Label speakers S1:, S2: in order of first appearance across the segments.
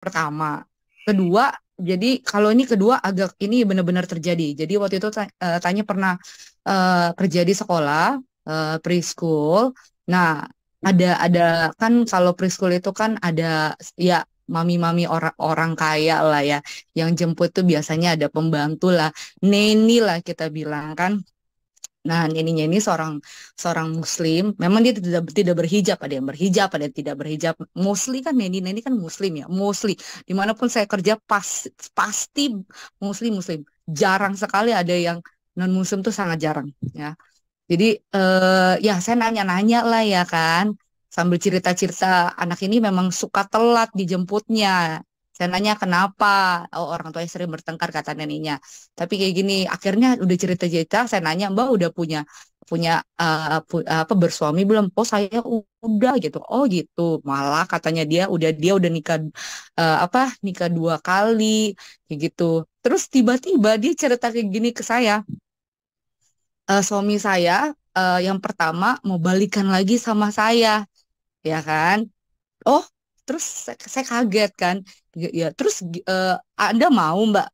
S1: pertama. Kedua, jadi kalau ini kedua agak ini benar-benar terjadi. Jadi waktu itu Tanya pernah kerja di sekolah preschool. Nah, ada kan kalau preschool itu kan ada ya mami-mami orang kaya lah ya, yang jemput tuh biasanya ada pembantu lah, neni lah kita bilang kan. Nah, ininya ini seorang seorang muslim. Memang dia tidak berhijab, ada yang berhijab, ada yang tidak berhijab. Mostly kan neni kan muslim ya, mostly. Dimanapun saya kerja pasti muslim muslim. Jarang sekali ada yang non muslim tuh sangat jarang ya. Jadi ya saya nanya-nanya lah ya kan, sambil cerita-cerita anak ini memang suka telat dijemputnya. Saya nanya kenapa, oh orang tuanya sering bertengkar kata neneknya. Tapi kayak gini, akhirnya udah cerita-cerita, saya nanya Mbak udah punya punya apa bersuami belum? Oh saya udah gitu. Oh gitu. Malah katanya dia udah nikah apa nikah 2 kali kayak gitu. Terus tiba-tiba dia cerita kayak gini ke saya, suami saya yang pertama mau balikan lagi sama saya, ya kan? Oh, terus saya kaget kan. Ya, ya, terus Anda mau Mbak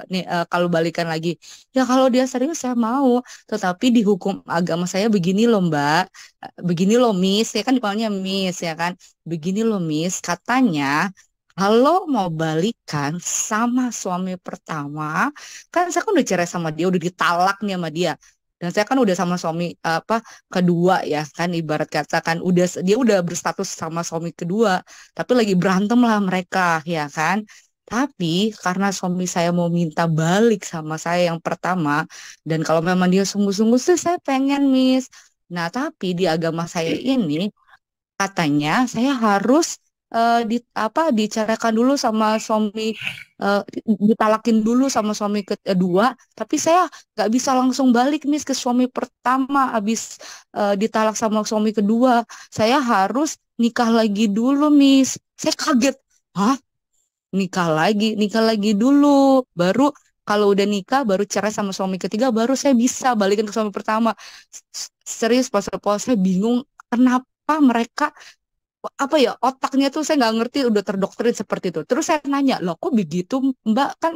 S1: nih kalau balikan lagi? Ya kalau dia serius saya mau. Tetapi di hukum agama saya begini loh Mbak, begini loh Miss, ya kan dipanggilnya Miss ya kan. Begini loh Miss, katanya kalau mau balikan sama suami pertama, kan saya kan udah cerai sama dia, udah ditalak nih sama dia. Dan saya kan udah sama suami apa kedua ya kan, ibarat kata kan dia udah berstatus sama suami kedua, tapi lagi berantem lah mereka ya kan. Tapi karena suami saya mau minta balik sama saya yang pertama, dan kalau memang dia sungguh-sungguh sih saya pengen Miss. Nah tapi di agama saya ini katanya saya harus diceraikan dulu sama suami, ditalakin dulu sama suami kedua, tapi saya nggak bisa langsung balik nih ke suami pertama habis ditalak sama suami kedua. Saya harus nikah lagi dulu, Miss. Saya kaget. Hah? Nikah lagi dulu. Baru kalau udah nikah, baru cerai sama suami ketiga, baru saya bisa balikin ke suami pertama. Serius, pas saya bingung kenapa mereka apa ya otaknya tuh saya nggak ngerti udah terdoktrin seperti itu. Terus saya nanya, loh kok begitu Mbak, kan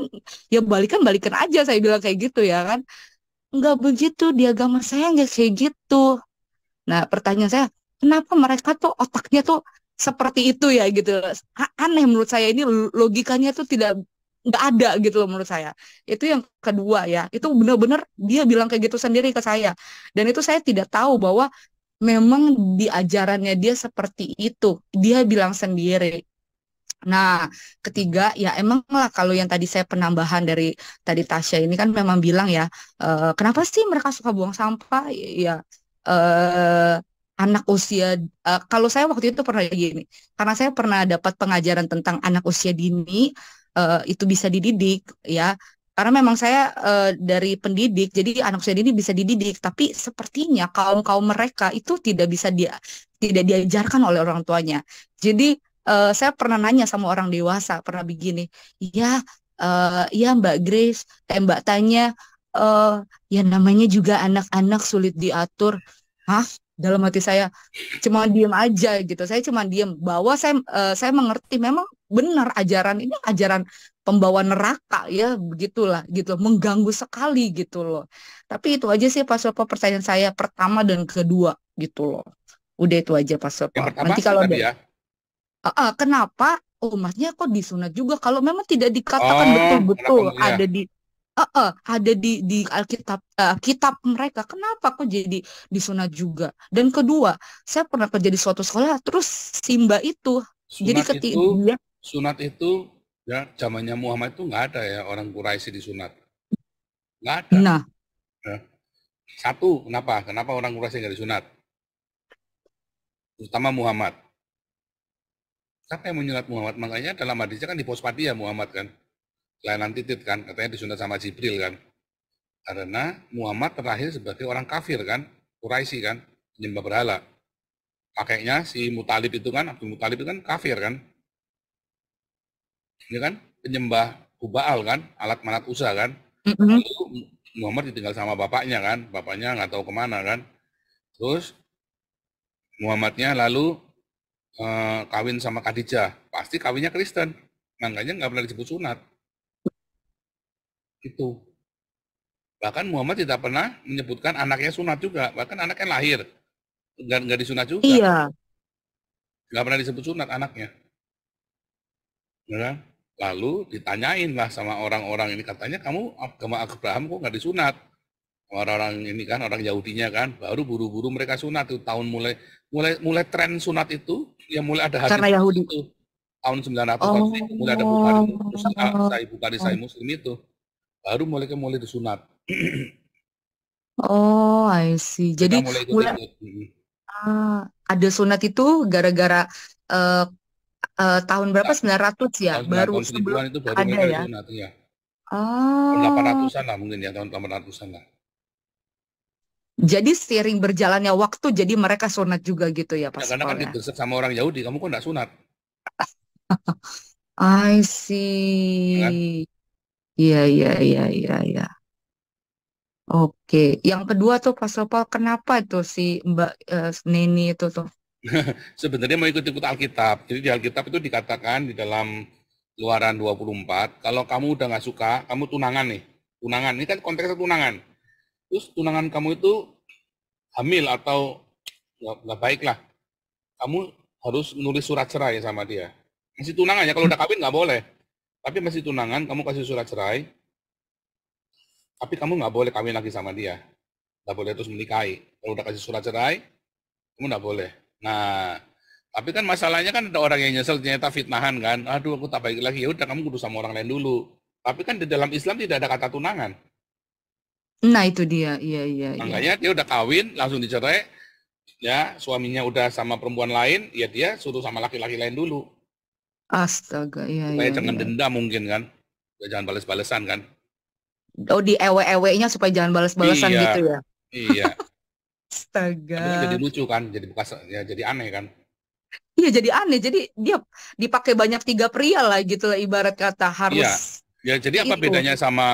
S1: ya balikan balikan aja, saya bilang kayak gitu ya kan. Nggak begitu, di agama saya nggak kayak gitu. Nah pertanyaan saya, kenapa mereka tuh otaknya tuh seperti itu ya gitu. Aneh menurut saya, ini logikanya tuh tidak nggak ada gitu loh menurut saya. Itu yang kedua ya, itu benar-benar dia bilang kayak gitu sendiri ke saya, dan itu saya tidak tahu bahwa memang di ajarannya dia seperti itu. Dia bilang sendiri. Nah, ketiga ya emang lah kalau yang tadi saya penambahan dari tadi Tasya ini kan memang bilang ya, kenapa sih mereka suka buang sampah? Ya, eh, anak usia, kalau saya waktu itu pernah gini, karena saya pernah dapat pengajaran tentang anak usia dini, itu bisa dididik ya. Karena memang saya dari pendidik, jadi anak usia dini bisa dididik, tapi sepertinya kaum kaum mereka itu tidak diajarkan oleh orang tuanya. Jadi saya pernah nanya sama orang dewasa, pernah begini, iya, iya Mbak Grace, Mbak tanya, eh ya namanya juga anak-anak sulit diatur. Hah? Dalam hati saya cuma diem aja gitu. Saya cuma diem. Bahwa saya mengerti memang benar ajaran ini ajaran pembawa neraka ya, begitulah gitu, mengganggu sekali gitu loh. Tapi itu aja sih Pak Sopo pertanyaan saya pertama dan kedua gitu loh. Udah itu aja Pak Sopo.
S2: Yang pertama
S1: Nanti
S2: apa
S1: kalau
S2: tadi ya?
S1: kenapa umatnya kok disunat juga kalau memang tidak dikatakan
S2: Oh, kenapa
S1: betul-betul
S2: ya?
S1: ada di Alkitab, kitab mereka, kenapa kok jadi disunat juga? Dan kedua, saya pernah kerja di suatu sekolah, terus Simba itu jadi
S2: Sunat
S1: ketika
S2: itu,
S1: dia,
S2: sunat itu ya zamannya Muhammad itu nggak ada ya orang Quraisy disunat, nggak ada.
S1: nah,
S2: Ya. Satu, kenapa? Kenapa orang Quraisy nggak disunat? Terutama Muhammad. Siapa yang menyunat Muhammad? Makanya dalam hadisnya kan di ya Muhammad kan. Kelainan titit kan, katanya disunat sama Jibril kan. Karena Muhammad terakhir sebagai orang kafir kan, Quraisy kan, penyembah berhala. Kakeknya si Mutalib itu kan, Abdul Mutalib itu kan kafir kan, ini kan penyembah Baal kan, alat manat Usa kan.
S1: mm-mm,
S2: Lalu Muhammad ditinggal sama bapaknya kan, bapaknya nggak tahu kemana kan. Terus Muhammadnya lalu kawin sama Khadijah, pasti kawinnya Kristen. makanya nggak pernah disebut sunat. Itu. Bahkan Muhammad tidak pernah menyebutkan anaknya sunat juga, bahkan anaknya lahir nggak disunat juga,
S1: Iya,
S2: nggak pernah disebut sunat anaknya, ya kan? Lalu ditanyain lah sama orang-orang ini, katanya kamu agama Abraham kok nggak disunat? Orang-orang ini kan, orang Yahudinya kan, baru buru-buru mereka sunat itu tahun mulai mulai mulai tren sunat itu, ya mulai ada hadis
S1: karena Yahudi.
S2: itu tahun 900-an mulai ada Bukhari,
S1: Oh,
S2: Sahih Bukhari, Sahih Muslim itu, baru mulai disunat.
S1: oh, I see.
S2: Mereka
S1: Jadi
S2: mulai
S1: mulai
S2: ikut-ikut.
S1: ada sunat itu gara-gara eh, tahun berapa?
S2: Ya,
S1: 900 ya, baru
S2: tahun
S1: sebelum
S2: 1000-an itu baru
S1: ada
S2: mereka
S1: ya.
S2: disunat, ya. Tahun
S1: Oh,
S2: 800-an lah mungkin ya, tahun 800-an lah.
S1: jadi seiring berjalannya waktu, jadi mereka sunat juga gitu ya,
S2: Ya,
S1: Pak
S2: karena
S1: Supal
S2: kan
S1: ya.
S2: didesak sama orang Yahudi, kamu kok nggak sunat,
S1: I
S2: ya kan?
S1: see. Iya, iya, iya, iya, iya. Oke. Yang kedua tuh Pak Supal, kenapa tuh si Mbak Neni itu tuh?
S2: Sebenarnya mau ikut-ikut Alkitab. Jadi di Alkitab itu dikatakan di dalam Keluaran 24, kalau kamu udah nggak suka, kamu tunangan nih. Tunangan, ini kan konteksnya tunangan. Terus tunangan kamu itu hamil atau nggak baik lah. Kamu harus nulis surat cerai sama dia. Masih tunangan ya, kalau udah kawin nggak boleh. Tapi masih tunangan, kamu kasih surat cerai, tapi kamu nggak boleh kawin lagi sama dia. Nggak boleh terus menikahi. Kalau udah kasih surat cerai, kamu nggak boleh. Nah, tapi kan masalahnya kan ada orang yang nyesel ternyata fitnahan kan. Aduh, aku tak baik lagi. Ya udah kamu kudu sama orang lain dulu. Tapi kan di dalam Islam tidak ada kata tunangan.
S1: Nah, itu dia. Iya, iya, iya.
S2: Makanya dia udah kawin, langsung dicerai. Ya, suaminya udah sama perempuan lain, ya dia suruh sama laki-laki lain dulu.
S1: Astaga, iya,
S2: Supaya
S1: iya,
S2: jangan
S1: iya.
S2: dendam mungkin kan. Supaya jangan bales-balesan kan.
S1: Oh, di ewe-ewenya supaya jangan balas-balasan
S2: Iya,
S1: gitu ya.
S2: iya. Tapi kan jadi
S1: Astaga.
S2: lucu kan, jadi bekas, ya jadi aneh kan.
S1: Iya, jadi aneh. Jadi dia dipakai banyak tiga pria lah gitu lah, ibarat kata harus
S2: Iya. Ya jadi apa
S1: itu.
S2: bedanya sama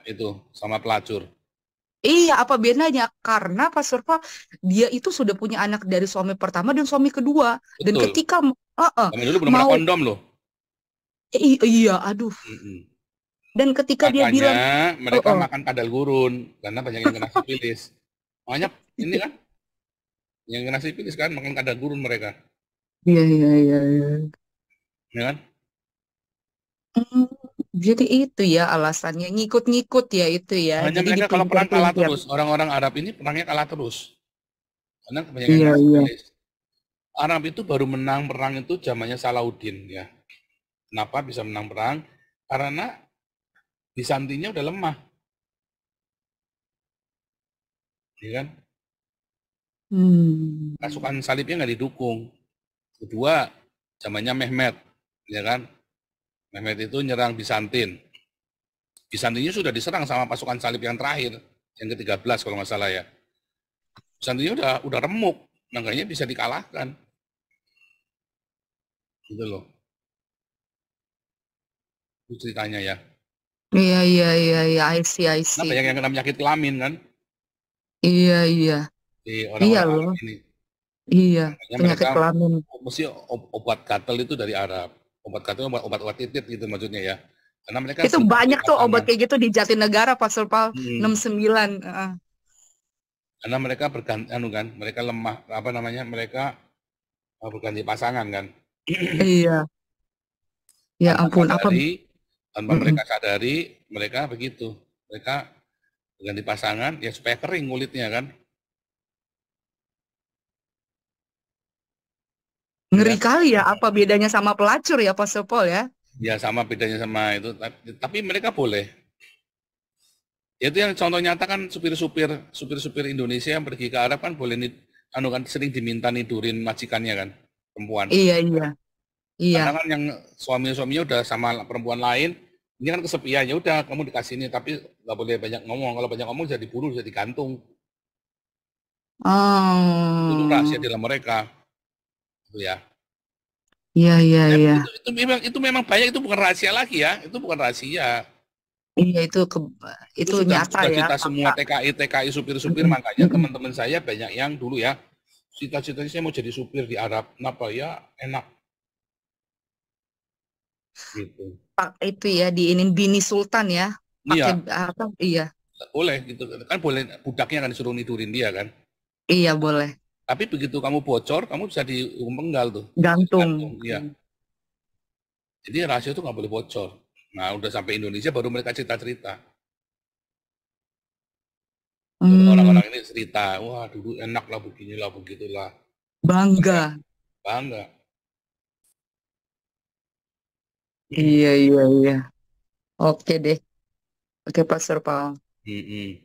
S2: itu, sama pelacur?
S1: Iya, apa bedanya? Karena Pak Surpa dia itu sudah punya anak dari suami pertama dan suami kedua. Dan
S2: Betul.
S1: ketika
S2: Zaman dulu belum ada
S1: mau
S2: kondom loh.
S1: iya, aduh.
S2: Mm-mm.
S1: Dan ketika dia
S2: Makanya
S1: bilang,
S2: mereka makan kadal gurun karena banyak yang kena sipilis. Makanya ini kan yang kena sipilis kan makan kadal gurun mereka,
S1: iya, iya, iya, iya.
S2: ya kan?
S1: Hmm, jadi itu ya alasannya ngikut-ngikut ya itu ya.
S2: Hanya
S1: Jadi
S2: mereka kalau perang kalah
S1: dipelintir-pelintir.
S2: terus. Orang-orang Arab ini perangnya kalah terus karena kebanyakan yang
S1: Iya,
S2: kena
S1: iya.
S2: sipilis. Arab itu baru menang perang itu zamannya Salahuddin ya. Kenapa bisa menang perang? Karena Bizantinya udah lemah, ya kan?
S1: Hmm.
S2: Pasukan salibnya nggak didukung. Kedua, zamannya Mehmet, ya kan? Mehmet itu nyerang Bizantin. Bizantinya sudah diserang sama pasukan salib yang terakhir, yang ke-13 kalau nggak salah ya. Bizantinya udah remuk, makanya bisa dikalahkan. Gitu loh. Itu ceritanya ya.
S1: Iya, iya, iya, iya. I see, I
S2: Nah,
S1: see.
S2: banyak yang kena penyakit kelamin kan
S1: Iya, iya.
S2: di
S1: Iya
S2: orang-orang
S1: loh.
S2: Arab ini.
S1: Iya.
S2: Makanya
S1: Penyakit
S2: mereka
S1: kelamin.
S2: mesti obat gatal itu dari Arab. Obat gatal obat-obat titit gitu maksudnya ya. Karena mereka
S1: Itu
S2: sulit
S1: banyak
S2: cari
S1: tuh obat
S2: pasangan.
S1: kayak gitu di Jatinegara, Pak Surpal.
S2: Hmm.
S1: 69.
S2: Karena mereka berganti, kan, mereka lemah, apa namanya, mereka berganti pasangan kan.
S1: Iya. Ya
S2: Tanpa
S1: ampun, apa?
S2: sadari, tanpa
S1: Mm-mm.
S2: mereka sadari, mereka begitu. Mereka berganti pasangan, ya supaya kering kulitnya kan. Ya
S1: Ngeri
S2: kan?
S1: kali ya, apa bedanya sama pelacur ya, Pak Surpal ya?
S2: Ya sama bedanya sama itu, tapi mereka boleh. Ya, itu yang contoh nyata kan supir-supir Indonesia yang pergi ke Arab kan boleh kan sering diminta nidurin majikannya kan, perempuan.
S1: Iya, iya. Iya.
S2: Karena kan yang suaminya udah sama perempuan lain, ini kan kesepian, ya udah kamu dikasih ini, tapi nggak boleh banyak ngomong. Kalau banyak ngomong jadi bunuh, jadi gantung. Itu rahasia
S1: Oh.
S2: di dalam mereka, itu ya.
S1: Iya, iya,
S2: Dan
S1: iya.
S2: itu memang banyak, itu bukan rahasia lagi ya, itu bukan rahasia.
S1: Iya,
S2: Itu
S1: itu
S2: sudah
S1: nyata
S2: sudah
S1: ya,
S2: cita semua
S1: fakta.
S2: TKI supir-supir,
S1: Mm-mm.
S2: makanya
S1: Mm-mm.
S2: teman-teman saya banyak yang dulu ya, cita-citanya saya mau jadi supir di Arab. Kenapa ya? Enak. gitu.
S1: Pak itu ya diinin bini sultan ya. Pakai
S2: Iya,
S1: apa? Iya.
S2: boleh gitu kan, boleh budaknya kan disuruh nidurin dia kan.
S1: Iya boleh.
S2: Tapi begitu kamu bocor, kamu bisa dihukum penggal tuh, bisa
S1: Gantung.
S2: digantung. Iya. Jadi rahasia itu nggak boleh bocor. Nah, udah sampai Indonesia baru mereka cerita-cerita. Baru
S1: Hmm,
S2: orang-orang ini cerita, wah dulu enak lah beginilah begitulah. Ya,
S1: bangga.
S2: bangga.
S1: Iya, iya, iya. Oke deh. Oke, Pastor Paul.
S2: Mm-mm.